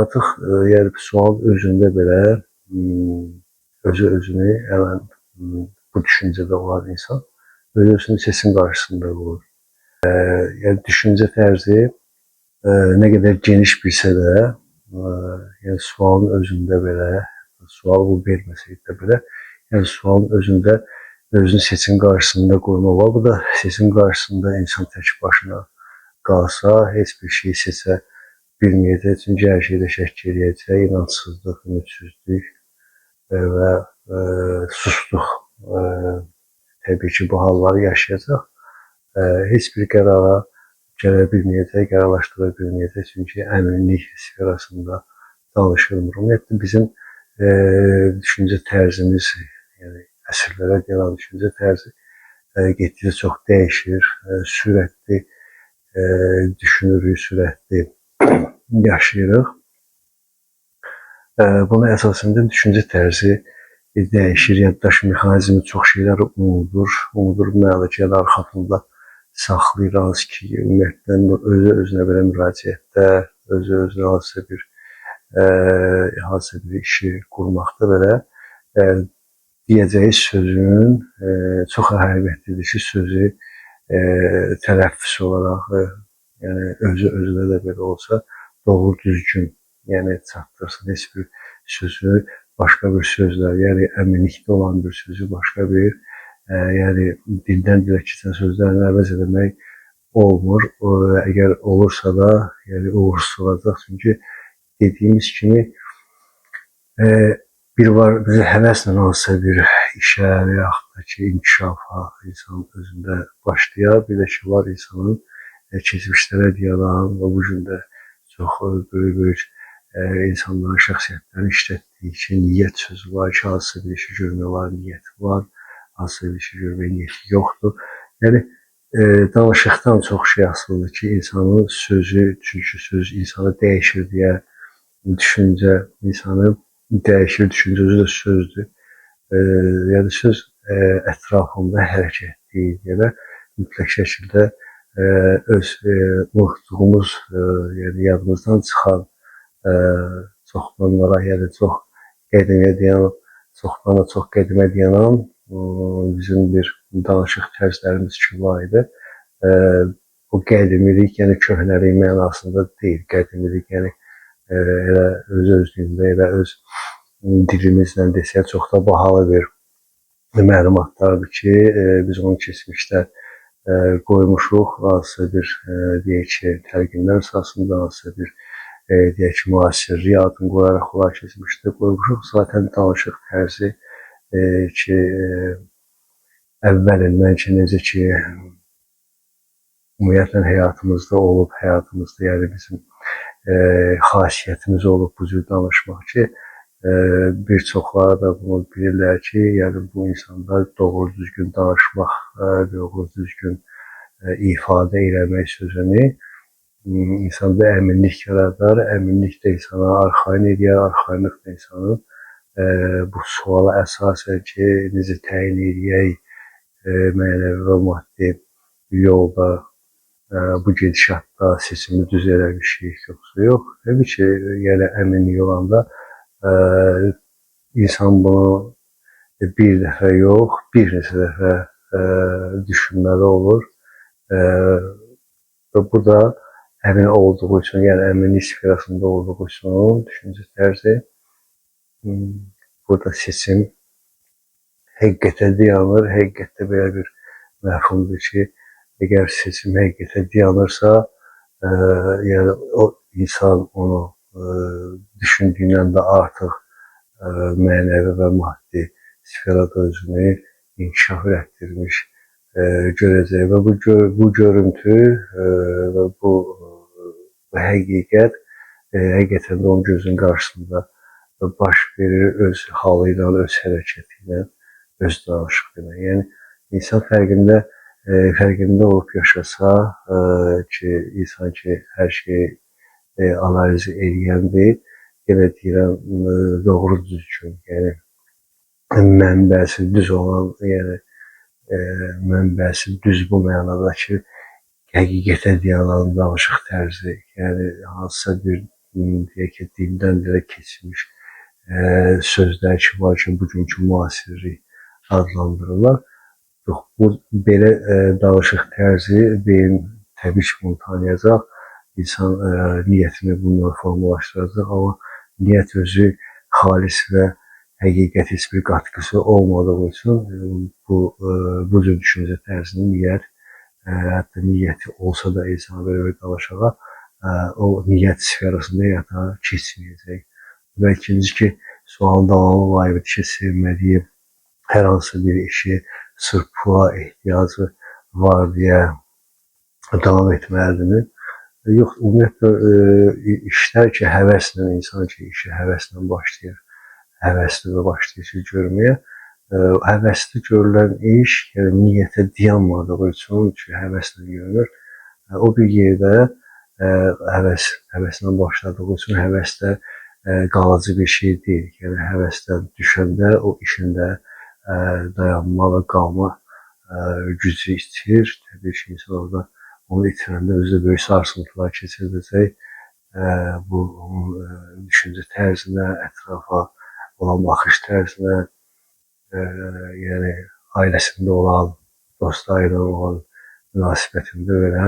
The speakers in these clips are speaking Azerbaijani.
artıq yəni sual özündə belə özünü həmən bu düşüncədə olan insan özünü seçim qarşısında qoyur. Yəni düşüncə tərzi nə qədər geniş bilsə də, yəni sualın özündə belə, sual bu verməsəydi də belə, yəni sualın özündə özünü seçim qarşısında qoymaq var. Bu da seçim qarşısında insan tək başına qalsa, heç bir şey seçə bilməyəcək, çünki hər şeydə şəkk eləyəcək, inançsızlıq, ümidsizlik və susluq təbii ki, bu halları yaşayacaq. Heç bir qərara gələ bilməyəcək, qərarlaşdıra bilməyəcək, çünki əminlik sferasında danışılmır. Ümumiyyətlə, bizim düşüncə tərzimiz, yəni əsrlərə gələn düşüncə tərzi getdikcə çox dəyişir, sürətli düşünürük, sürətli yaşayırıq. Buna əsasında düşüncə tərzi dəyişir, yaddaş mexanizmi çox şeyləri unudur məli ki, arxasında saxlayır, hansı ki, ümumiyyətlə, özünə belə müraciətdə, özünə hansısa bir işi qurmaqda belə deyəcəyi sözün çox əhəmiyyətlidir ki, sözü tələffüz olaraq, yəni özünə də belə olsa doğru düzgün, yəni çatdırsın, heç bir sözü başqa bir sözlər, yəni əminlikdə olan bir sözü başqa bir, yəni dildən dilə keçən sözlərlə əvəz eləmək olmur. Əgər olursa da, yəni uğursuz olacaq, çünki dediyimiz kimi bir var, bizi həvəslə hansısa bir işə və yaxud da ki, inkişafa insan özündə başlayar, bir də ki, var insanın keçmişlərə dayanan və bu gün də çox böyük insanların şəxsiyyətlərini işlətdiyi ki, niyyət sözü var ki, hansısa bir işi görmək var, niyyəti var, hansısa bir işi görmək niyyəti yoxdur. Yəni, danışıqdan çox şey asılıdır ki, insanın sözü, çünki söz insanı dəyişir deyə, düşüncə insanı dəyişir, düşüncə özü də sözdür. Yəni, söz ətrafında hərəkətlidir, yəni mütləq şəkildə öz unutduğumuz, yəni yadımızdan çıxan çoxdanlara, yəni çox qədimə dayanan, çoxdan da çox qədimə dayanan bizim bir danışıq tərzlərimiz ki, var idi. Bu qədimilik, yəni köhnəlik mənasında deyil. Qədimilik, yəni elə öz-özlüyündə, elə öz dilimizlə desək, çox da bahalı bir məlumatlardır ki, biz onu keçmişdə qoymuşuq, hansısa bir, deyək ki, tərqimlər əsasında, hansısa bir, deyək ki, müasirlik adını qoyaraq onlar keçmişdə qoymuşuq. Zaten danışıq tərzi ki, əvvəlindən ki, necə ki, ümumiyyətlə həyatımızda olub, həyatımızda, yəni bizim xasiyyətimiz olub bu cür danışmaq ki, bir çoxları da bunu bilirlər ki, yəni bu insanlar doğru düzgün danışmaq, doğru düzgün ifadə eləmək sözünü insanda əminlik yaradar, əminlik də insana arxain edir, arxainlik də insanın bu suala əsasən ki, necə təyin edək mənəvi və maddi yolda bu gedişatda seçimi düz eləmişik, yoxsa yox. Təbii ki, yəni əminlik olanda insan bunu bir dəfə yox, bir neçə dəfə düşünməli olur və bu da əmin olduğu üçün, yəni əminlik sferasında olduğu üçün düşüncə tərzi burada seçim həqiqətə dayanır, həqiqətdə belə bir məfhumdur ki, əgər seçim həqiqətə dayanırsa, yəni o insan onu düşündüyündən də artıq mənəvi və maddi sferada özünü inkişaf etdirmiş görəcək və bu görüntü və bu həqiqət həqiqətən də onun gözünün qarşısında baş verir öz halı ilə, öz hərəkəti ilə, öz danışığı ilə. Yəni, insan fərqində olub yaşasa ki, insan ki, hər şeyi analiz eləyəndir, yenə deyirəm, doğru düzgün, yəni mənbəsi düz olan, yəni mənbəsi düz bu mənada ki, həqiqətə dayanan danışıq tərzi, yəni hansısa bir deyək ki, dildən dilə keçmiş sözlər ki, var ki, bugünkü müasirlik adlandırırlar. Yox, bu belə danışıq tərzi beyin təbii ki, bunu tanıyacaq, insan niyyətini bununla formalaşdıracaq, amma niyyət özü xalis və həqiqət heç bir qatqısı olmadığı üçün bu cür düşüncə tərzinin hətta niyyəti olsa da insana belə bir danışağa, o niyyət sferasında həyata keçməyəcək. Və ikinci ki, sualın davamı var idi ki, sevmədiyi hər hansı bir işi sırf pula ehtiyacı var deyə davam etməlidirmi? Yox, ümumiyyətlə işlər ki, həvəslə, insan ki, işi həvəslə başlayır, həvəsli və başlayır ki, görməyə, həvəsli görülən iş, yəni niyyətə dayanmadığı üçün ki, həvəslə görünür, o bir yerdə həvəslə başladığı üçün həvəsdə qalıcı bir şey deyil. Yəni həvəsdən düşəndə o işində dayanma və qalma gücü itir. Təbii ki, insan orada onu itirəndə özü də böyük sarsıntılar keçirdəcək. Bu onun düşüncə tərzinə, ətrafa olan baxış tərzinə, yəni ailəsində olan, dostları ilə olan münasibətində belə,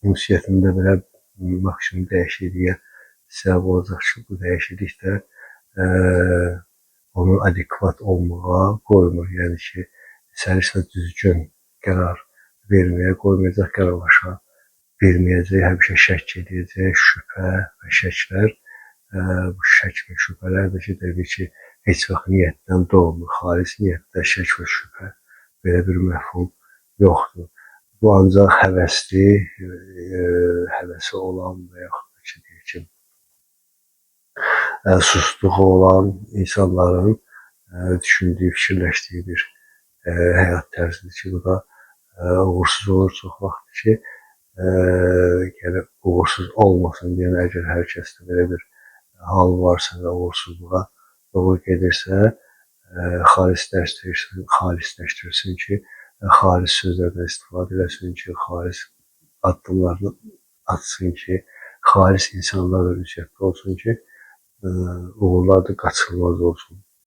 ünsiyyətində belə maksimum dəyişikliyə səbəb olacaq ki, bu dəyişiklik də onu adekvat olmağa qoymur. Yəni ki, sərişlə düzgün qərar verməyə qoymayacaq, qərarlaşa verməyəcək, həmişə şək edəcək, şübhə və şəklər. Bu şək və şübhələr də ki, təbii ki, heç vaxt niyyətdən doğmur. Xalis niyyətdə şək və şübhə belə bir məfhum yoxdur. Bu ancaq həvəsli, həvəsi olan və yaxud da ki, deyək ki, susluğu olan insanların düşündüyü, fikirləşdiyi bir həyat tərzidir ki, bu da uğursuz olur çox vaxt ki, yəni uğursuz olmasın deyən, əgər hər kəsdə belə bir hal varsa və uğursuzluğa doğru gedirsə, xalisləşdirsin ki, xalis sözlərdən istifadə eləsin ki, xalis addımlarını atsın ki, xalis insanlarla ünsiyyətdə olsun ki, uğurlar da qaçılmaz olsun.